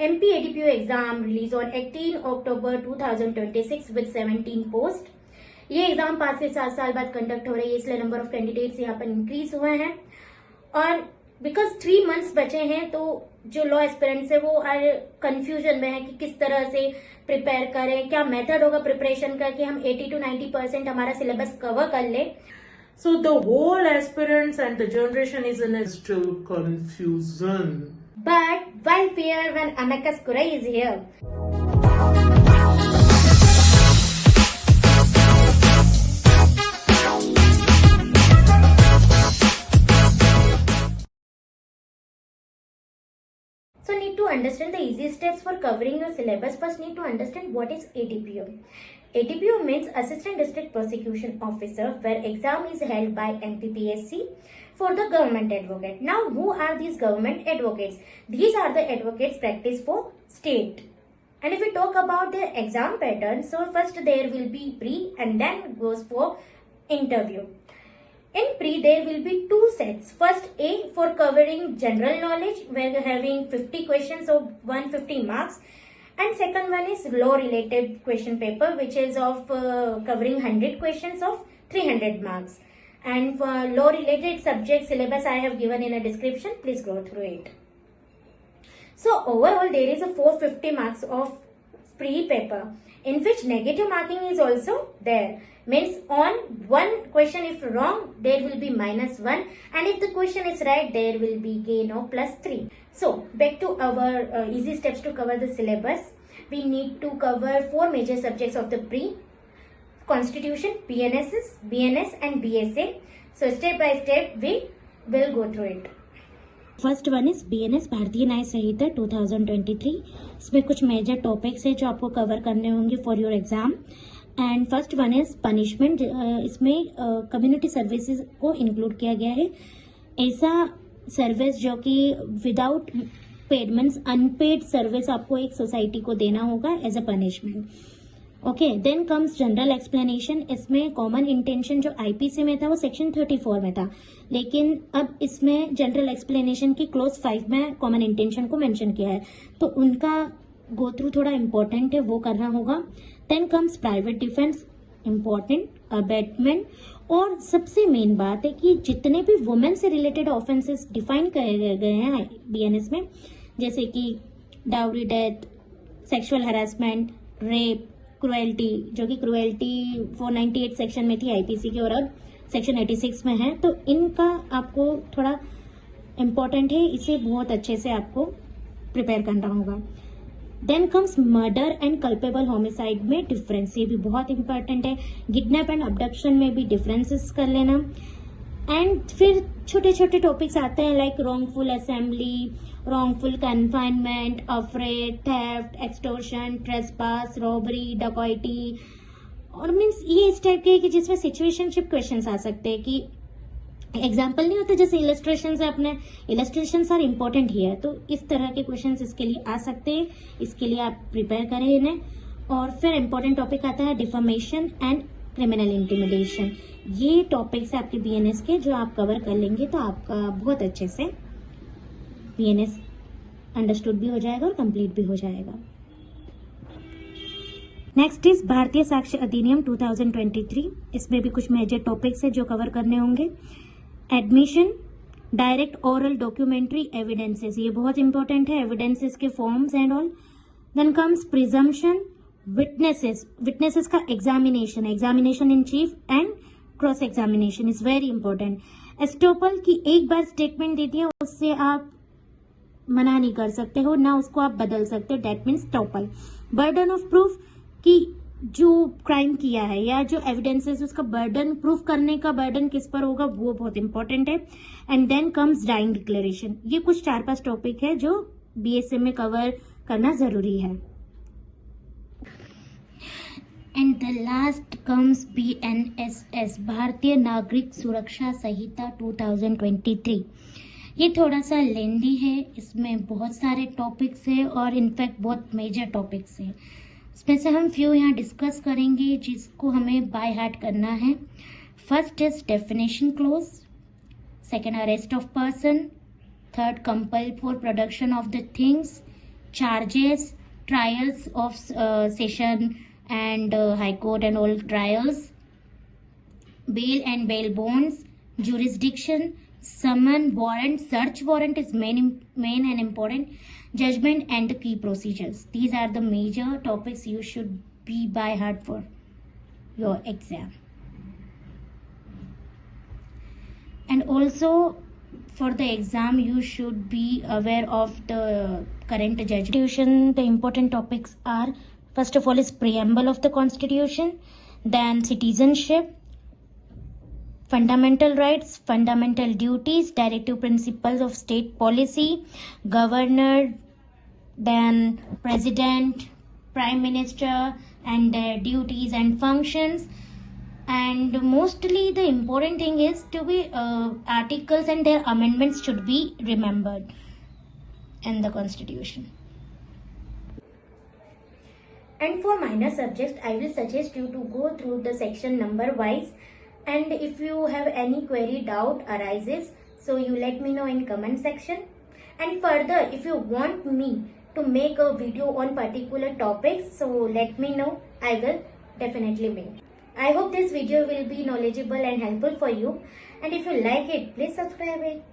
MP ADPO exam released on 18 October 2026 with 17 post. ये exam 5 से 7 साल बाद कंडक्ट हो रही है, इसलिए नंबर ऑफ कैंडिडेट्स यहाँ पर इंक्रीज हुए हैं। और बिकॉज 3 मंथ्स बचे हैं तो जो लॉ एस्पिरेंट्स है वो कंफ्यूजन में है कि किस तरह से प्रिपेयर करें, क्या मेथड होगा प्रिपरेशन का कि हम 80 to 90% हमारा सिलेबस कवर कर ले। So the whole aspirants and the generation is in a still confusion. But why fear when Amicus Curiae is here? So need to understand the easy steps for covering your syllabus. First need to understand what is ADPO. ADPO means Assistant District Prosecution Officer, where exam is held by MPPSC for the government advocate. Now who are these government advocates? These are the advocates practice for state. And if we talk about their exam pattern, so first there will be pre and then goes for interview. In pre, there will be 2 sets. First, A for covering general knowledge, where having 50 questions of 150 marks. And second one is law-related question paper, which is of covering 100 questions of 300 marks. And for law-related subject syllabus, I have given in a description. Please go through it. So overall, there is a 450 marks of pre-paper, in which negative marking is also there. Means on one question if wrong, there will be -1, and if the question is right, there will be gain of +3. So back to our easy steps to cover the syllabus. We need to cover 4 major subjects of the pre: Constitution, BNS and BSA. So step by step we will go through it. First one is BNS भारतीय न्याय संहिता 2023. इसमें कुछ major topics है जो आपको cover करने होंगे for your exam. And first one is punishment. इसमें कम्युनिटी सर्विसेज को इंक्लूड किया गया है. ऐसा सर्विस जो कि without paid means unpaid service आपको एक सोसाइटी को देना होगा as a punishment. Okay, then comes general explanation. इसमें कॉमन इंटेंशन जो आईपीसी में था वो सेक्शन 34 में था, लेकिन अब इसमें जनरल एक्सप्लेनेशन की क्लोज 5 में कॉमन इंटेंशन को मेंशन किया है, तो उनका गो थ्रू थोड़ा इंपॉर्टेंट है, वो करना होगा. Then comes private defence, important, abetment. और सबसे मेन बात है कि जितने भी वुमेन से रिलेटेड ऑफेंसेस डिफाइन करे गए हैं बीएनएस में, जैसे कि dowry death, sexual harassment, rape, cruelty, जो कि क्रुएल्टी 498 सेक्शन में थी आईपीसी की और अब सेक्शन 86 में है, तो इनका आपको थोड़ा इम्पोर्टेंट है, इसे बहुत अच्छे से आपको प्रिपेयर करना होगा. Then comes murder and culpable homicide में डिफरेंस, ये भी बहुत इंपॉर्टेंट है. किडनैप एंड अबडक्शन में भी डिफरेंसेस कर लेना. एंड फिर छोटे छोटे टॉपिक्स आते हैं like wrongful assembly, wrongful confinement, afraid, theft, extortion, trespass, robbery, dacoity. और मीन्स ये इस टाइप के कि जिसमें सिचुएशनशिप क्वेश्चंस आ सकते हैं कि एग्जाम्पल नहीं होते जैसे इलस्ट्रेशन है, अपने इलस्ट्रेशन आर इम्पोर्टेंट ही है, तो इस तरह के क्वेश्चंस इसके लिए आ सकते हैं. इसके लिए आप प्रिपेयर करें इन्हें. और फिर इम्पोर्टेंट टॉपिक आता है डिफेमेशन एंड क्रिमिनल इंटिमिडेशन. ये टॉपिक्स है आपके बीएनएस के, जो आप कवर कर लेंगे तो आपका बहुत अच्छे से बीएनएस अंडरस्टूड भी हो जाएगा और कंप्लीट भी हो जाएगा. नेक्स्ट इज भारतीय साक्ष्य अधिनियम 2023. इसमें भी कुछ मेजर टॉपिक्स है जो कवर करने होंगे. Admission, direct oral documentary evidences, ये बहुत इंपॉर्टेंट है, एविडेंसेस के forms and all. Then comes presumption, witnesses का examination in chief and cross examination is very important. Estoppel की एक बार स्टेटमेंट दी है, उससे आप मना नहीं कर सकते हो, ना उसको आप बदल सकते हो, that means topple. Burden of proof कि जो क्राइम किया है या जो एविडेंसेस उसका बर्डन, प्रूफ करने का बर्डन किस पर होगा, वो बहुत इंपॉर्टेंट है. And then comes dying declaration. ये कुछ 4-5 टॉपिक है जो बीएसए में कवर करना जरूरी है. And the last comes BNSS, भारतीय नागरिक सुरक्षा संहिता 2023. ये थोड़ा सा लेंदी है, इसमें बहुत सारे टॉपिक्स है और इनफैक्ट बहुत मेजर टॉपिक्स है. इसमें से हम फ्यू यहाँ डिस्कस करेंगे जिसको हमें बाय हार्ट करना है. First is definition close, second arrest of person, third compel for production of the things, charges, trials of session and high court and all trials, bail and bail bonds, jurisdiction, summon, warrant, search warrant is main and important, judgment and the key procedures. These are the major topics you should be by heart for your exam. And also for the exam you should be aware of the current judgment. The important topics are, first of all is preamble of the constitution, then citizenship, fundamental rights, fundamental duties, directive principles of state policy, governor, then president, prime minister and their duties and functions. And mostly the important thing is to be articles and their amendments should be remembered in the constitution. And for minor subjects, I will suggest you to go through the section number wise, and if you have any query, doubt arises, so you let me know in comment section. And further, if you want me to make a video on particular topics, so let me know, I will definitely make. I hope this video will be knowledgeable and helpful for you, and if you like it, please subscribe it.